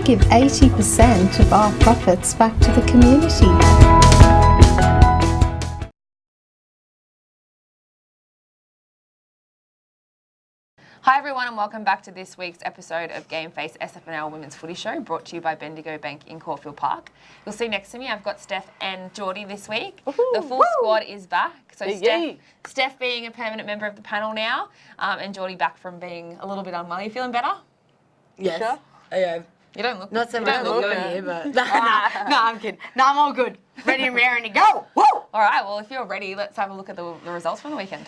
give 80% of our profits back to the community. Hi everyone and welcome back to this week's episode of GameFace SFNL Women's Footy Show, brought to you by Bendigo Bank in Caulfield Park. You'll see next to me I've got Steph and Geordie this week. The full squad is back. So Steph being a permanent member of the panel now, and Geordie back from being a little bit unwell. You feeling better? Yes. Sure? I am. You don't look Not so you much don't look look good. here, but no, I'm kidding. No, I'm all good. Ready and raring to go. Woo! All right, well if you're ready, let's have a look at the results from the weekend.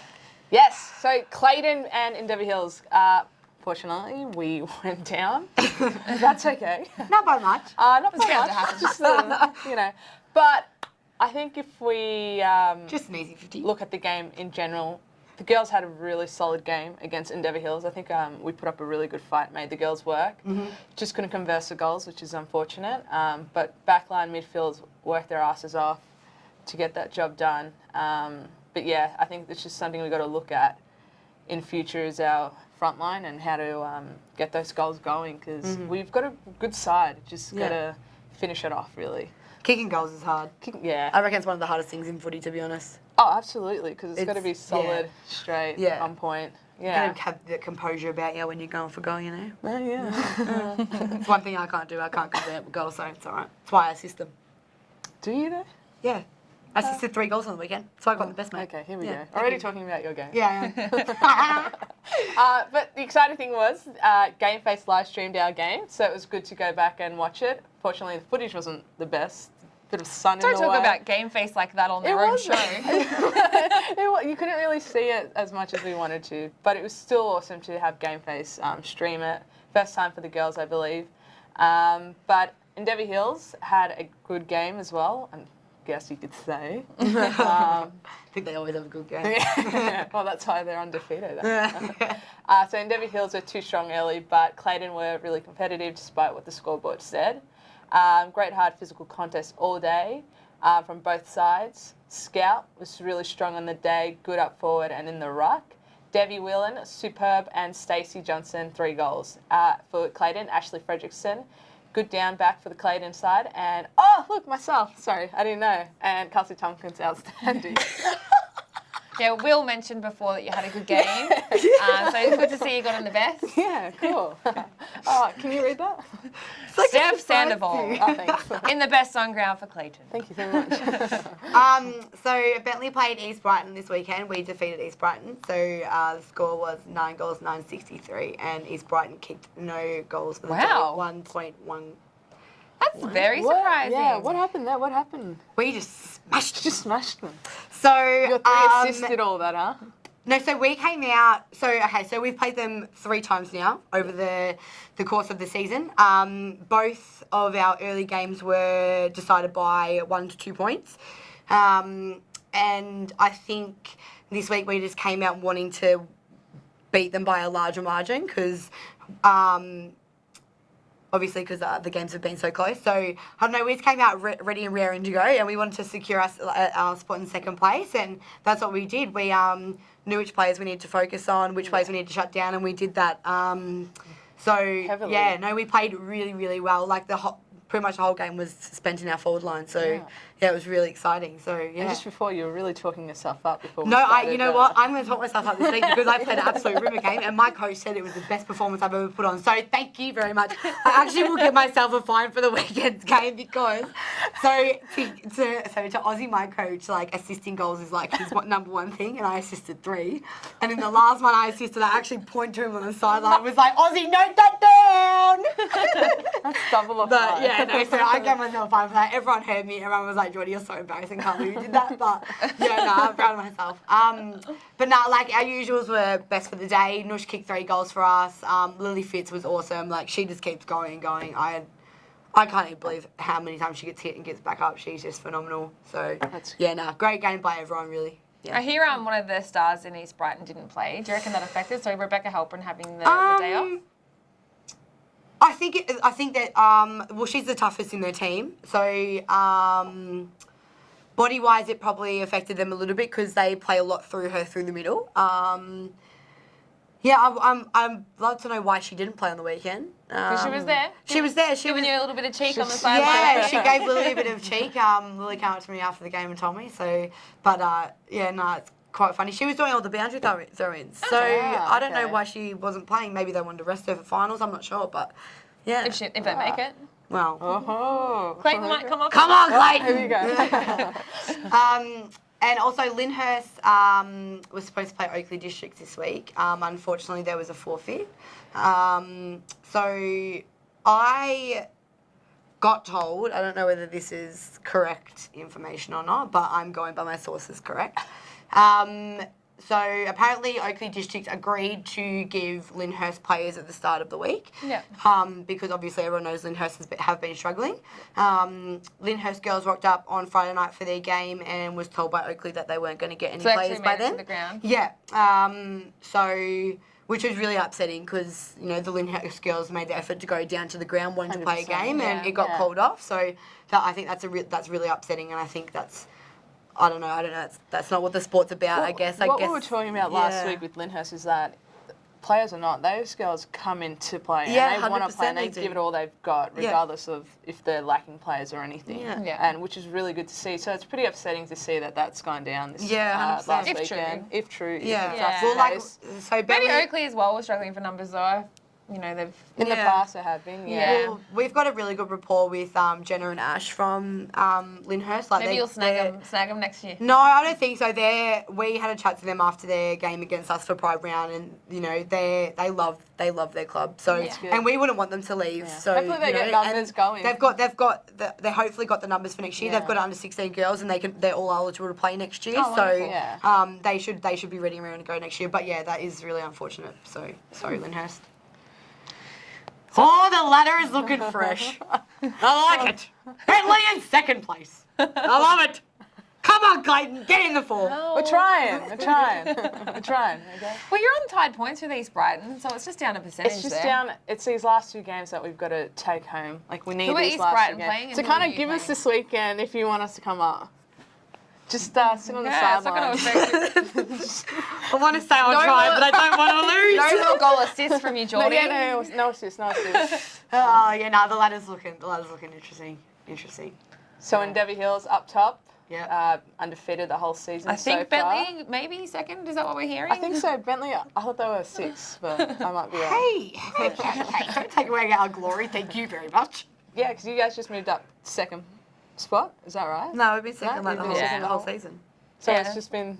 Yes, so Clayton and Endeavour Hills, fortunately, we went down. That's okay. Not by much. Not It's by bound to much, happen. just, But I think if we Just an easy 50. look at the game in general, the girls had a really solid game against Endeavour Hills. I think we put up a really good fight, made the girls work. Just couldn't converse the goals, which is unfortunate. But backline midfielders worked their asses off to get that job done. But yeah, I think it's just something we've got to look at in future is our front line and how to get those goals going, because we've got a good side. Just got to finish it off, really. Kicking goals is hard. Yeah. I reckon it's one of the hardest things in footy, to be honest. Oh, absolutely, because it's got to be It's- solid, straight, on point. You Yeah. gotta have the composure about you when you're going for goal, you know? Well, yeah. It's one thing I can't do. I can't convert with goals, so it's all right. That's why I assist them. Do you though? Yeah. I assisted 3 goals on the weekend. That's why I got the best, mate. Okay, here we Yeah, go. Already talking about your game. Yeah. But the exciting thing was GameFace live streamed our game, so it was good to go back and watch it. Fortunately, the footage wasn't the best. Bit of sun Don't in the talk way. about GameFace like that on their own show. You couldn't really see it as much as we wanted to, but it was still awesome to have GameFace stream it. First time for the girls, I believe. But Endeavour Hills had a good game as well, I guess you could say. I think they always have a good game. Well, that's why they're undefeated. So Endeavour Hills were too strong early, but Clayton were really competitive despite what the scoreboard said. Great hard physical contest all day from both sides. Scout was really strong on the day, good up forward and in the ruck. Debbie Whelan, superb, and Stacey Johnson, 3 goals. For Clayton, Ashley Fredrickson, good down back for the Clayton side. And, oh, look, myself, sorry, I didn't know. And Kelsey Tompkins, outstanding. Yeah, Will mentioned before that you had a good game, so it's good to see you got on the best. Yeah, cool. Oh, can you read that? Steph Sandoval, Thanks. in the best on ground for Clayton. Thank you so much. So Bentley played East Brighton this weekend. We defeated East Brighton. So the score was 9 goals, 963, and East Brighton kicked no goals for the Wow. day, 1.1. That's very surprising. Yeah, what happened there? What happened? We just smashed. Just smashed them. So Your 3 assisted all that, huh? No, so we came out. So we've played them 3 times now over the course of the season. Both of our early games were decided by 1 to 2 points, and I think this week we just came out wanting to beat them by a larger margin because. Obviously, because the games have been so close. So, I don't know, we just came out ready and raring to go, and we wanted to secure our spot in second place, and that's what we did. We knew which players we needed to focus on, which players we needed to shut down, and we did that. Heavily. Yeah, no, we played really, really well. Like, pretty much the whole game was spent in our forward line, so, yeah, it was really exciting. So, yeah. And just before, you were really talking yourself up before we No, started, you know what? I'm going to talk myself up this week because I played an absolute rimmer game, and my coach said it was the best performance I've ever put on. So thank you very much. I actually will give myself a fine for the weekend's game because to Ozzy, my coach, like assisting goals is like his number one thing, and I assisted 3. And in the last one I assisted, I actually pointed to him on the sideline. I was like, Ozzy, note that down. That's double of But yeah, no, so I gave myself a fine for that. Everyone heard me. Everyone was like, Geordie, you're so embarrassing. Can't believe you did that. But yeah, no, I'm proud of myself. But no, like our usuals were best for the day. Nush kicked 3 goals for us. Lily Fitz was awesome. Like she just keeps going and going. I can't even believe how many times she gets hit and gets back up. She's just phenomenal. So yeah, no, great game by everyone, really. Yeah. I hear one of the stars in East Brighton didn't play. Do you reckon that affected? So Rebecca Halpern having the day off? I think that well, she's the toughest in their team. So body-wise, it probably affected them a little bit because they play a lot through her through the middle. Yeah, I'd love to know why she didn't play on the weekend. Because she was there. She was there. She Giving was, you a little bit of cheek on the sideline. yeah, she gave Lily a bit of cheek. Lily came up to me after the game and told me. So, but it's quite funny. She was doing all the boundary throw-ins. So I don't know why she wasn't playing. Maybe they wanted to rest her for finals. I'm not sure, but yeah. If they make it. Well. Oh. Clayton might come off. Come on, Clayton! Here we go. And also, Lyndhurst was supposed to play Oakley Districts this week. Unfortunately, there was a forfeit. So I got told, I don't know whether this is correct information or not, but I'm going by my sources correct. So apparently Oakley District agreed to give Lyndhurst players at the start of the week. Yeah. Because obviously everyone knows Lyndhurst have been struggling. Lyndhurst girls rocked up on Friday night for their game and was told by Oakley that they weren't going to get any players by then. To the ground. Yeah. Which was really upsetting because, you know, the Lyndhurst girls made the effort to go down to the ground, wanting to play a game, and it got called off. So I think that's really upsetting, and I think that's, I don't know. That's not what the sport's about. I guess. What we were talking about last week with Lyndhurst is that players or not, those girls come in to play and they want to play and they give it all they've got, regardless of if they're lacking players or anything. And which is really good to see. So it's pretty upsetting to see that that's gone down this last weekend. If true. Well, so maybe Oakley as well was struggling for numbers though. You know, they've in the past they have been. Well, we've got a really good rapport with Jenna and Ash from Lyndhurst. Like maybe you'll snag them next year. No, I don't think so. We had a chat to them after their game against us for Pride Round, and you know they love their club. So and we wouldn't want them to leave. So hopefully they get numbers going. They hopefully got the numbers for next year. They've got under 16 girls, and they're all eligible to play next year. They should be ready around to go next year. But yeah, that is really unfortunate. So sorry, Lyndhurst. Oh, the ladder is looking fresh. I like it. Bentley in second place. I love it. Come on, Clayton, get in the four. No. We're trying. Okay. Well, you're on tied points with East Brighton, so it's just down a percentage. It's just down. It's these last two games that we've got to take home. Like we need these last two games. So kind of give us this weekend if you want us to come up. Just sit on the sideline. I want to stay on try, but I don't want to lose. No more goal assist from you, Jordy. No assist. The ladder's looking interesting. So Endeavour Hills up top. Yeah. Undefeated the whole season. I think so Bentley maybe second. Is that what we're hearing? I think so. Bentley. I thought they were 6, but I might be wrong. Hey, don't take away our glory. Thank you very much. Yeah, because you guys just moved up second spot. Is that right? No, we've been second the whole season. So it's just been.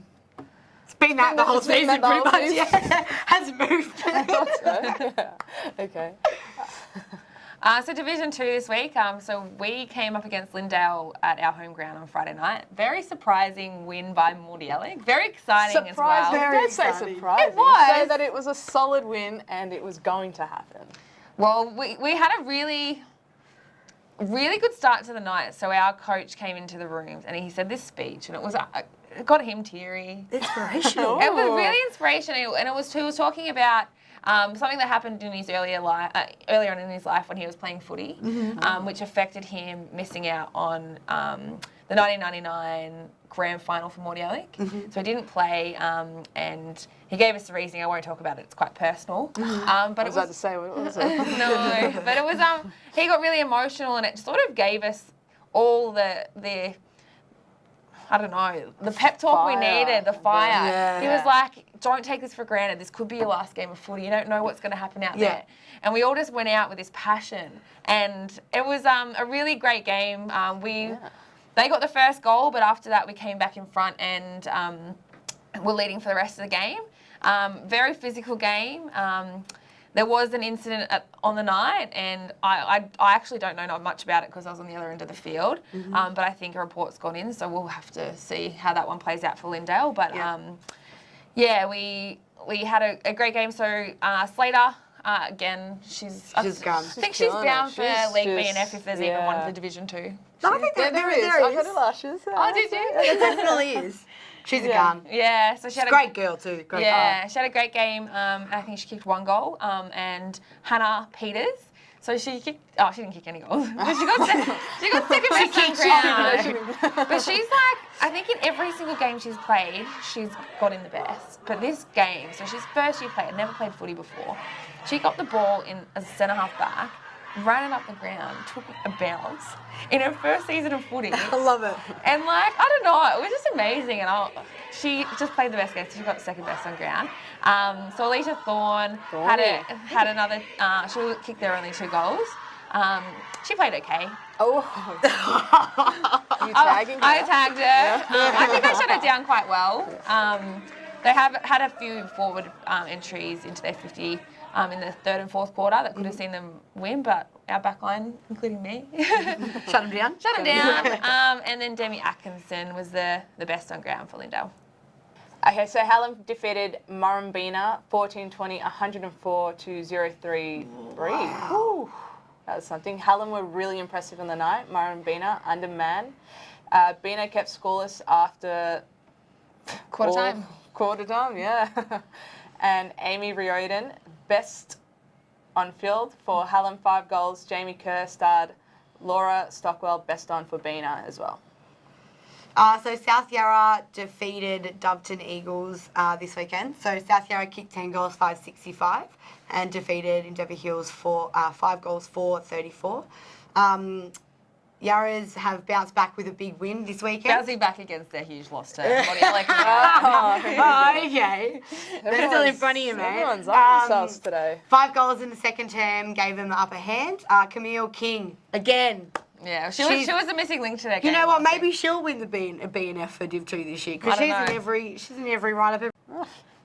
It's been that the whole season, pretty much. Yeah, hasn't moved. Okay. So Division 2 this week. So we came up against Lindale at our home ground on Friday night. Very surprising win by Mordialloc. Very exciting as well. Very surprising. It was. Say that it was a solid win and it was going to happen. Well, we had a really good start to the night. So our coach came into the rooms and he said this speech, and it got him teary. Inspirational. It was really inspirational, and he was talking about something that happened in his earlier on in his life when he was playing footy, which affected him missing out on the 1999 grand final for Mordialloc. So he didn't play, and he gave us the reasoning. I won't talk about it; it's quite personal. But I was about to say, what was it? No, but it was. He got really emotional, and it sort of gave us all the I don't know, the pep talk we needed, the fire. Yeah. He was like, don't take this for granted. This could be your last game of footy. You don't know what's going to happen out there. And we all just went out with this passion. And it was a really great game. They got the first goal, but after that we came back in front and were leading for the rest of the game. Very physical game. There was an incident on the night, and I actually don't know much about it because I was on the other end of the field. But I think a report's gone in, so we'll have to see how that one plays out for Lindale. But we had a great game. So Slater, again, she's gone. I think she's bound for League B and F if there's even one for Division 2. No, I think there is. I heard it last year. Oh, did you? There definitely is. She's a gun. Yeah, so she had a great girl too. Great she had a great game. I think she kicked 1 goal. And Hannah Peters. So she kicked. Oh, she didn't kick any goals. But she got second best on ground. But she's like, I think in every single game she's played, she's got in the best. But this game, so she's first year player, never played footy before. She got the ball in as a centre half back, ran it up the ground, took a bounce in her first season of footy. I love it. And like, I don't know, it was just amazing. And she just played the best game, so she got second best on ground. So Alicia Thorne had another, she kicked their only 2 goals. She played okay. Oh. Are you tagging her? I tagged her. I think I shut her down quite well. They have had a few forward entries into their 50 in the 3rd and 4th quarter that could have seen them win, but our backline, including me, Shut them down. shut them down. And then Demi Atkinson was the best on ground for Lindale. Okay, so Hallam defeated Murrumbina 14-20, 104-033. Wow. That was something. Hallam were really impressive on the night. Murrumbina undermanned. Bina kept scoreless after Quarter time, yeah. And Amy Riordan, best on field for Hallam, 5 goals. Jamie Kerr starred. Laura Stockwell, best on for Bina as well. So South Yarra defeated Doveton Eagles this weekend. So South Yarra kicked 10 goals, 565, and defeated Endeavour Hills 5 goals, 434. Yarras have bounced back with a big win this weekend. Bouncing back against their huge loss to okay. They're still in front of you, mate. Everyone's up themselves today. 5 goals in the second term gave them the upper hand. Camille King, again. Yeah, she was the missing link to their game. You know what? Maybe she'll win the BNF for Div 2 this year because she's in every write-up.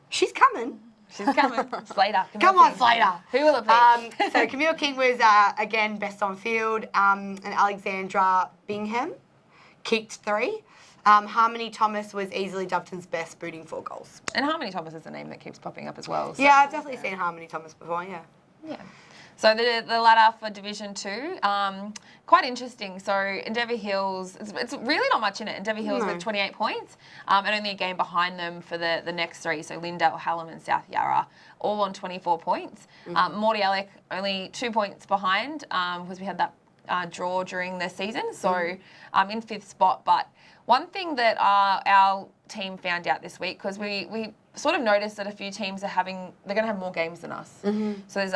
She's coming. She's coming. Slater. Come on, Slater. Who will it be? So Camille King was, again, best on field. And Alexandra Bingham kicked 3. Harmony Thomas was easily Doveton's best, booting 4 goals. And Harmony Thomas is a name that keeps popping up as well. So. Yeah, I've definitely seen Harmony Thomas before, yeah. Yeah. So the ladder for Division 2, quite interesting. So Endeavour Hills, it's really not much in it. Endeavour Hills with 28 points and only a game behind them for the next 3. So Lindale, Hallam and South Yarra, all on 24 points. Morty Alec only 2 points behind because we had that draw during the season. So in 5th spot. But one thing that our team found out this week, because we sort of noticed that a few teams they're going to have more games than us. So there's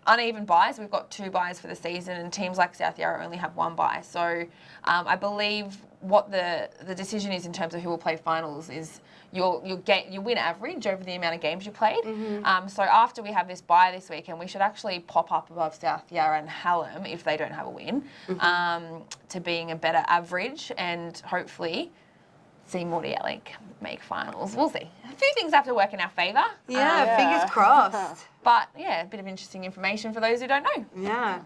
uneven buys. We've got 2 buys for the season, and teams like South Yarra only have 1 buy. So I believe what the decision is in terms of who will play finals is your win average over the amount of games you played. So after we have this buy this weekend, we should actually pop up above South Yarra and Hallam if they don't have a win to being a better average, and hopefully see Morty Alec make finals. We'll see. A few things have to work in our favour. Yeah, fingers crossed. But yeah, a bit of interesting information for those who don't know. Yeah.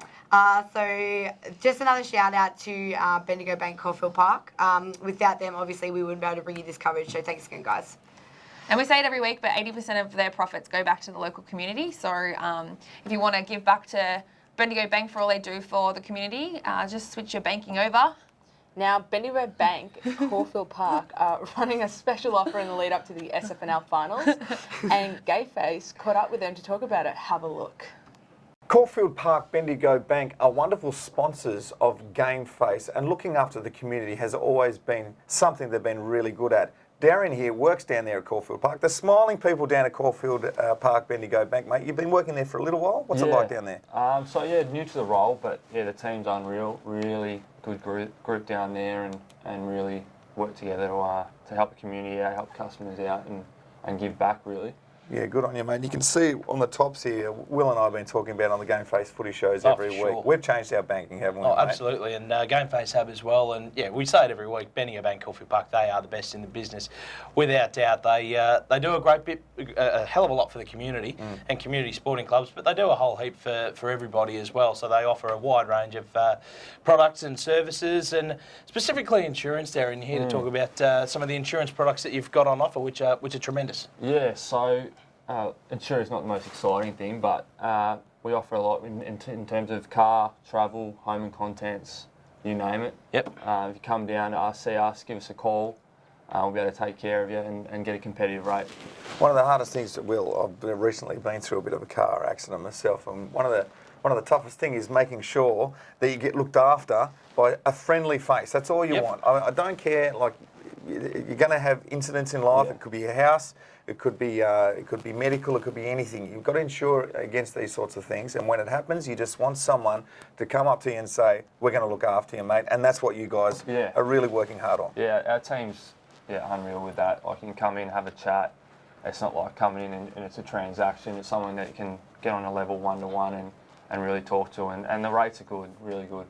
So just another shout out to Bendigo Bank Caulfield Park. Without them, obviously, we wouldn't be able to bring you this coverage. So thanks again, guys. And we say it every week, but 80% of their profits go back to the local community. So if you want to give back to Bendigo Bank for all they do for the community, just switch your banking over. Now, Bendigo Bank, Caulfield Park, are running a special offer in the lead up to the SFNL finals, and GameFace caught up with them to talk about it. Have a look. Caulfield Park Bendigo Bank are wonderful sponsors of GameFace, and looking after the community has always been something they've been really good at. Darren here works down there at Caulfield Park. The smiling people down at Caulfield Park Bendigo Bank, mate. You've been working there for a little while. What's it like down there? New to the role, but the team's unreal. Really good group down there, and really work together to help the community out, help customers out, and give back really. Yeah, good on you, mate. You can see on the tops here, Will and I have been talking about on the GameFace footy shows every week. Sure. We've changed our banking, haven't we? Oh, mate? absolutely, and GameFace have as well. And yeah, we say it every week. Bendigo Bank Caulfield Park, they are the best in the business, without doubt. They do a great bit, a hell of a lot for the community and community sporting clubs, but they do a whole heap for everybody as well. So they offer a wide range of products and services, and specifically insurance. They're in here to talk about some of the insurance products that you've got on offer, which are tremendous. Yeah, so. Insurance is not the most exciting thing, but we offer a lot in terms of car, travel, home and contents, you name it. Yep. If you come down to see us, give us a call. we'll be able to take care of you and get a competitive rate. One of the hardest things that I've recently been through a bit of a car accident myself, and one of the toughest things is making sure that you get looked after by a friendly face. That's all you want. I don't care. Like, you're going to have incidents in life. It could be a house. It could be medical. It could be anything. You've got to insure against these sorts of things. And when it happens, you just want someone to come up to you and say, "We're going to look after you, mate." And that's what you guys are really working hard on. Yeah, our team's unreal with that. Like, you can come in, have a chat. It's not like coming in and it's a transaction. It's someone that you can get on a level one-to-one and really talk to. And the rates are good, really good.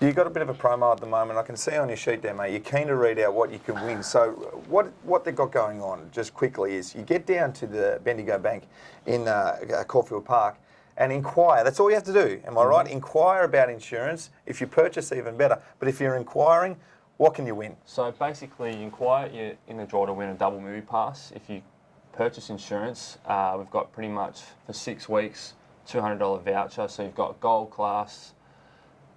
You've got a bit of a promo at the moment. I can see on your sheet there, mate, you're keen to read out what you can win. So what they've got going on, just quickly, is you get down to the Bendigo Bank in Caulfield Park and inquire. That's all you have to do, am I right? Inquire about insurance. If you purchase, even better. But if you're inquiring, what can you win? So basically, you inquire, you're in the draw to win a double movie pass. If you purchase insurance, we've got pretty much for 6 weeks, $200 voucher. So you've got Gold Class,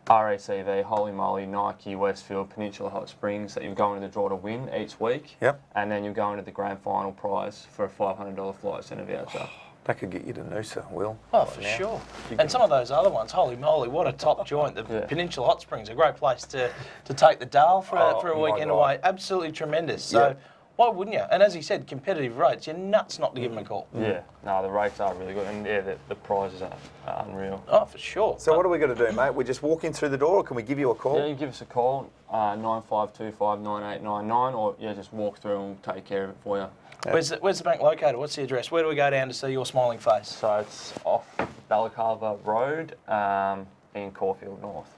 RACV, Holy Moly, Nike, Westfield, Peninsula Hot Springs that you're going to the draw to win each week. Yep. And then you're going to the grand final prize for a $500 flight centre voucher. That could get you to Noosa, Will. Oh, for sure. And some of those other ones, holy moly, what a top joint. The Peninsula Hot Springs, a great place to take the Dale for a weekend away. Absolutely tremendous. So why wouldn't you? And as he said, competitive rates. You're nuts not to give them a call. Yeah, no, the rates are really good, and the prizes are unreal. Oh, for sure. So what are we going to do, mate? We just walk in through the door, or can we give you a call? Yeah, you give us a call, 9525 9899, or just walk through and we'll take care of it for you. Where's the bank located? What's the address? Where do we go down to see your smiling face? So it's off Balaclava Road in Caulfield North.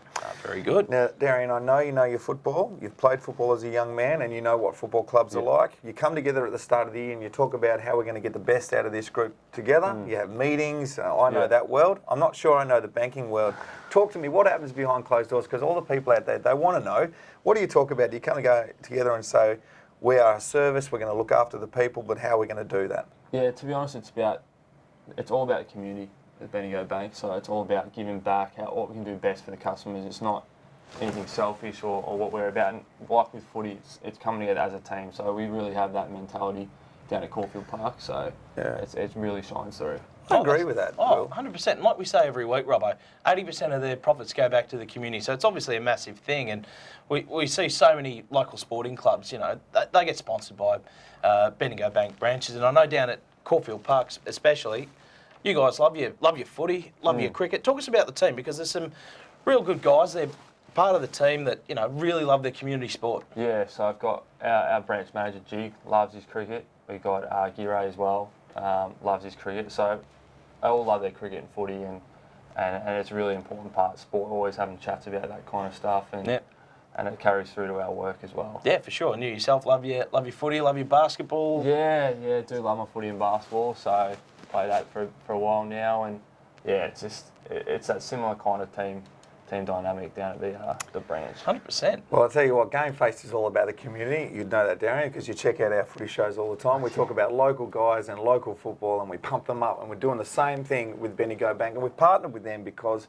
Very good. Now, Darian, I know you know your football. You've played football as a young man and you know what football clubs are like. You come together at the start of the year and you talk about how we're going to get the best out of this group together. You have meetings. I know that world. I'm not sure I know the banking world. Talk to me. What happens behind closed doors? Because all the people out there, they want to know. What do you talk about? Do you kind of go together and say, we are a service, we're going to look after the people, but how are we going to do that? Yeah, to be honest, it's all about the community at Bendigo Bank. So it's all about giving back, what we can do best for the customers. It's not anything selfish or what we're about. And like with footy, it's coming together as a team. So we really have that mentality down at Caulfield Park. So it really shines through. I agree with that. Oh, 100%. And like we say every week, Robbo, 80% of their profits go back to the community. So it's obviously a massive thing. And we see so many local sporting clubs, they get sponsored by Bendigo Bank branches. And I know down at Caulfield Park especially, you guys love your footy, love your cricket. Talk us about the team, because there's some real good guys. They're part of the team that, really love their community sport. Yeah, so I've got our branch manager, G, loves his cricket. We've got Giray as well, loves his cricket. So they all love their cricket and footy, and it's a really important part of sport, always having chats about that kind of stuff, and it carries through to our work as well. Yeah, for sure. And you yourself love your footy, love your basketball? Yeah, do love my footy and basketball, so play that for a while now, and it's that similar kind of team dynamic down at the branch. 100%. Well, I'll tell you what, GameFace is all about the community. You'd know that, Darian, because you check out our footy shows all the time. We talk about local guys and local football, and we pump them up, and we're doing the same thing with Bendigo Bank, and we've partnered with them because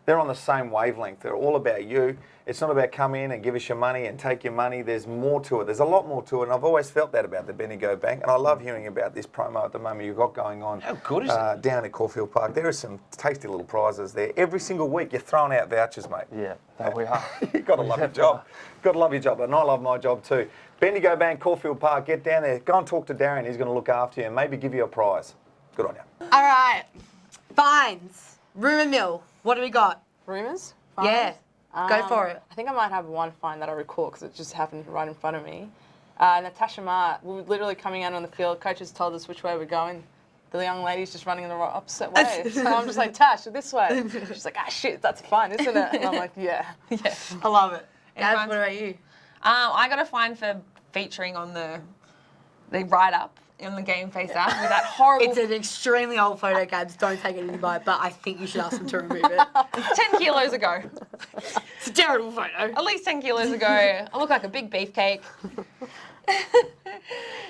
they're on the same wavelength. They're all about you. It's not about come in and give us your money and take your money. There's more to it. There's a lot more to it, and I've always felt that about the Bendigo Bank, and I love hearing about this promo at the moment you've got going on. How good is it? Down at Caulfield Park. There are some tasty little prizes there. Every single week you're throwing out vouchers, mate. Yeah, we are. You've got to love your job. Got to love your job, and I love my job too. Bendigo Bank, Caulfield Park, get down there. Go and talk to Darren. He's going to look after you and maybe give you a prize. Good on you. All right. Fines. Rumour mill. What do we got? Rumours? Yeah. Go for it. I think I might have one fine that I recall because it just happened right in front of me. Natasha Ma, we were literally coming out on the field. Coaches told us which way we're going. The young lady's just running in the opposite way. So I'm just like, Tash, this way. She's like, shit, that's fine, isn't it? And I'm like, yeah. I love it. Gaz, what about you? I got a fine for featuring on the write-up on the GameFace app with that horrible... It's an extremely old photo, Gabs. Don't take it anybody, but I think you should ask them to remove it. It's 10 kilos ago. It's a terrible photo. At least 10 kilos ago. I look like a big beefcake.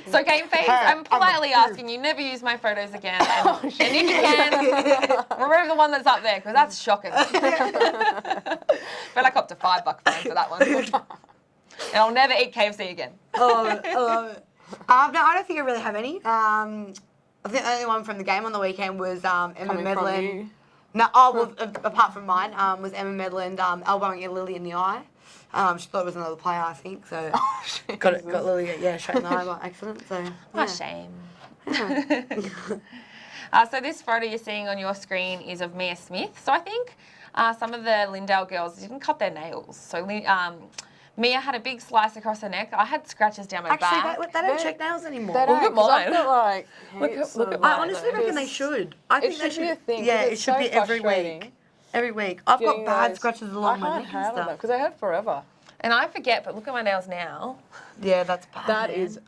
So GameFace, I'm politely asking you never use my photos again, and if you can, remove the one that's up there, because that's shocking. But I copped a $5 fine for that one. And I'll never eat KFC again. I love it. I love it. No, I don't think I really have any. I think the only one from the game on the weekend was Emma Coming from Medlin. you. No, apart from mine, was Emma Medlin elbowing Lily in the eye. She thought it was another player, I think. So got Lily, straight in the eye by accident. So What a shame. So this photo you're seeing on your screen is of Mia Smith. So I think some of the Lindale girls didn't cut their nails. So Mia had a big slice across her neck. I had scratches down my back. Actually, they don't check nails anymore. They don't, Look at 'cause I've mine. got, like, Look heaps at of- mine. I honestly reckon they should. I think they should be a thing, Yeah, 'cause it it's should so be every frustrating week. Every week. I've got Getting bad those- scratches along my neck and handle them stuff. because I have forever. And I forget, but look at my nails now. Yeah, that's bad. That man. is.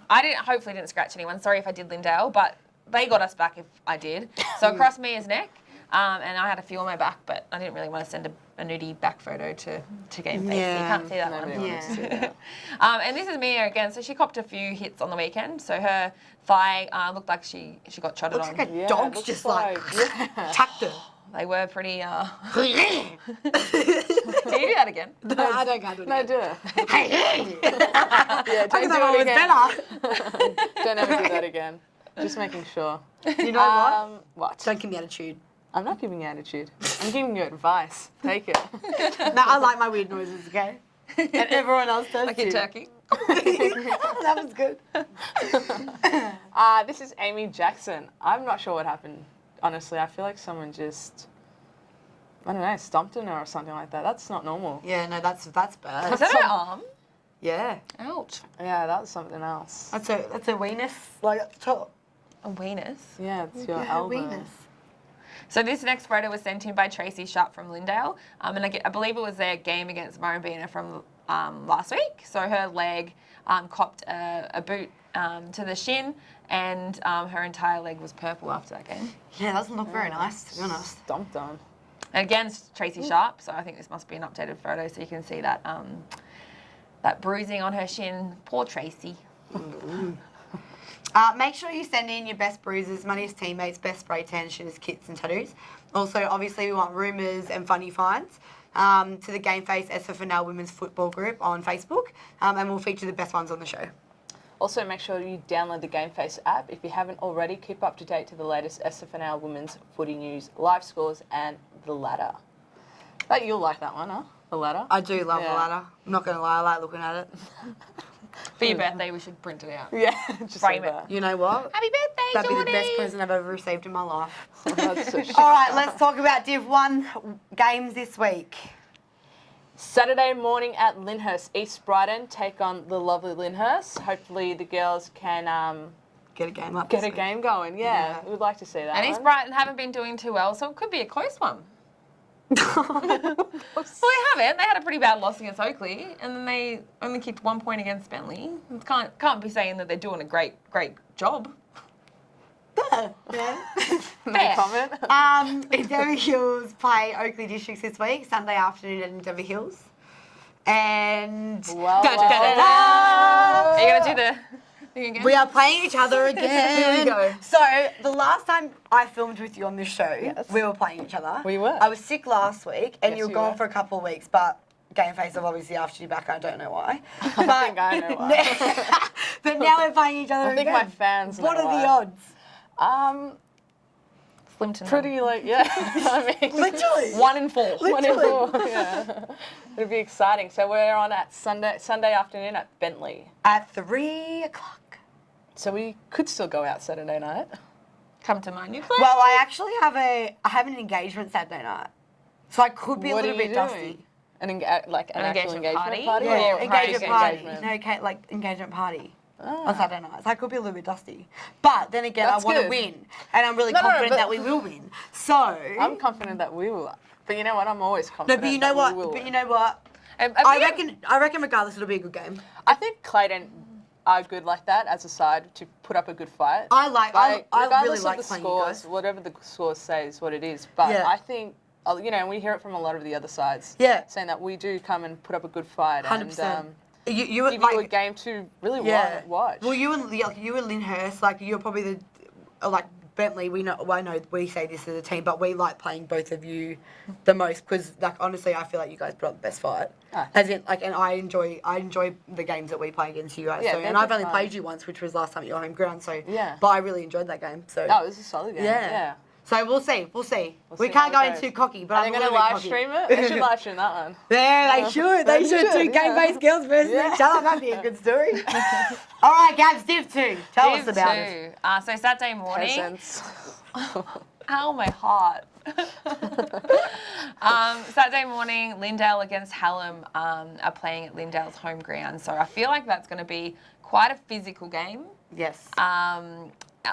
I hopefully didn't scratch anyone. Sorry if I did Lindale, but they got us back if I did. So across Mia's neck, and I had a few on my back, but I didn't really want to send a nudie back photo to GameFace. So Yeah. you can't see that Nobody one. wants to see that. And this is Mia again. So she copped a few hits on the weekend. So her thigh looked like she got trotted Looks on. like a Yeah, dog's looks just like yeah. tucked her. They were pretty. Yeah. Can you do that again? No, I don't do it. No, again. do it. Hey, Yeah, I don't thought do that one it was again. better. Don't ever do that again. Just making sure. You know what? What? Don't give me attitude. I'm not giving you attitude. I'm giving you advice. Take it. No, I like my weird noises, okay? And everyone else does Like too. in turkey. That was good. This is Amy Jackson. I'm not sure what happened. Honestly, I feel like someone just, I don't know, stomped on her or something like that. That's not normal. Yeah, no, that's bad. Was that her arm? Yeah, Ouch. Yeah, that was something else. that's a weenus, like at the top. A weenus. Yeah, it's your Yeah, elbow. weenus. So this next photo was sent in by Tracy Sharp from Lindale, and I believe it was their game against Murrumbeena from last week. So her leg copped a boot to the shin, and her entire leg was purple after that game. Yeah, that doesn't look very nice, to be honest. Stomped on. And again, it's Tracy Sharp, so I think this must be an updated photo, so you can see that that bruising on her shin. Poor Tracy. Make sure you send in your best bruises, money's teammates, best spray tan, shitters, kits and tattoos. Also, obviously, we want rumours and funny finds to the GameFace SFNL Women's Football Group on Facebook, and we'll feature the best ones on the show. Also, make sure you download the GameFace app. If you haven't already, keep up to date to the latest SFNL women's footy news, live scores, and the ladder. But you'll like that one, huh? The ladder? I do love the Yeah. ladder. I'm not going to lie, I like looking at it. For your birthday, we should print it out. Yeah, just Frame like it. that. You know what? Happy birthday, That'd be the Jordy. best present I've ever received in my life. That's so All right, let's talk about Div 1 games this week. Saturday morning at Lyndhurst, East Brighton take on the lovely Lyndhurst. Hopefully the girls can Get a game up. get this a week. game going. Yeah, Yeah. we'd like to see that. And East one. Brighton haven't been doing too well, so it could be a close one. Well, they haven't. They had a pretty bad loss against Oakley, and then they only kicked 1 point against Bentley. Can't be saying that they're doing a great job. Yeah. Fair. Comment. Endeavour Hills play Oakley Districts this week, Sunday afternoon at Endeavour Hills. And Well, Da, da, da, da. Are you going to do the thing again? we are playing each other again. Here we go. So the last time I filmed with you on this show, we were playing each other. We were. I was sick last week, and Yes, you were you gone were. for a couple of weeks, but GameFace have obviously asked you back. I don't know why. I think I know why. But now we're playing each other I think again. my fans know What are the why. odds? Slim to none. Pretty like, yeah. I mean, Literally. 1 in 4. one in four, yeah. It'll be exciting. So we're on at Sunday afternoon at Bentley. At 3 o'clock. So we could still go out Saturday night. Come to my new place. Well, I actually have an engagement Saturday night, so I could be What a are little you bit dusty. doing? An actual engagement engagement party? party? Yeah, or engagement private party. engagement? No, like engagement party Ah. on Saturday night. So I could be a little bit dusty. But then again, That's I want to good. win, and I'm really No, confident but- that we will win. So. I'm confident that we will. But you know what? I'm always no, confident. but you know that what? we will But win. you know what? I reckon regardless it'll be a good game. I think Clayton are good like that as a side to put up a good fight. I really regardless like of the playing you scores, guys. whatever the scores say is what it is. But Yeah. I think, you know, we hear it from a lot of the other sides. Yeah. Saying that we do come and put up a good fight 100%. and You give you a game to really watch. Well, you and Lyndhurst, like you're probably the Bentley, I know we say this as a team, but we like playing both of you the most because, like, honestly, I feel like you guys put up the best fight. As in, like, and I enjoy the games that we play against you guys. Yeah, So, they're and I've good only fun. played you once, which was last time at your home ground. So, Yeah. but I really enjoyed that game. So, Oh, it was a solid game. yeah. So we'll see. We see can't go how it in goes. too cocky, but Are I'm they a going to little bit live cocky. stream it? They should live stream that one. Yeah, they should. They should. Two yeah. game-based girls versus Yeah. each other. That'd be a good story. All right, Gabs, Div 2. Tell us about it. So Saturday morning. Peasants. Ow, my heart. Saturday morning, Lindale against Hallam are playing at Lindale's home ground. So I feel like that's going to be quite a physical game. Yes.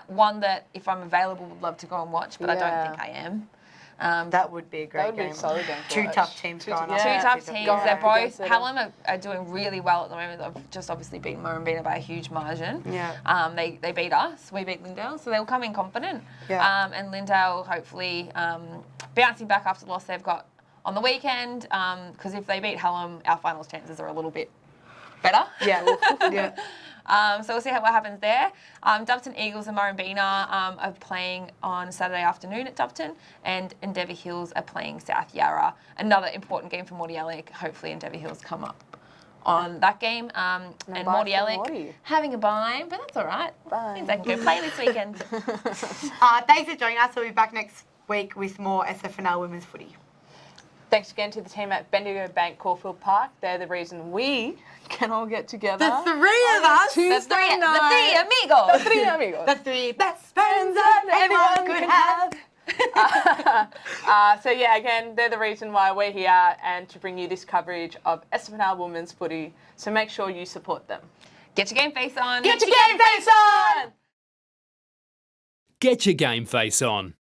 One that, if I'm available, would love to go and watch, but I Yeah. don't think I am. That would be a great That would be game. a solid game to Two watch. tough teams going yeah. up. Two tough teams. Going They're up both, against it. Hallam are doing really well at the moment. They've just obviously beaten Murrumbina by a huge margin. Yeah. They beat us. We beat Lindale. So they'll come in confident. Yeah. And Lindale hopefully bouncing back after the loss they've got on the weekend. Because if they beat Hallam, our finals chances are a little bit better. Yeah. Yeah. So we'll see what happens there. Dubton Eagles and Murrumbina are playing on Saturday afternoon at Dubton, and Endeavour Hills are playing South Yarra. Another important game for Morty Alec. Hopefully Endeavour Hills come up on that game. And bye Morty for Alec Morty. having a bye, but that's all right. Bye. Means they can go play this weekend. Thanks for joining us. We'll be back next week with more SFNL women's footy. Thanks again to the team at Bendigo Bank Caulfield Park. They're the reason we can all get together. The three of us. the three amigos. Three amigos. The three best friends that anyone could have. So yeah, again, they're the reason why we're here and to bring you this coverage of SFNL women's footy. So make sure you support them. Get your game face on. Get your game face on! Get your game face on.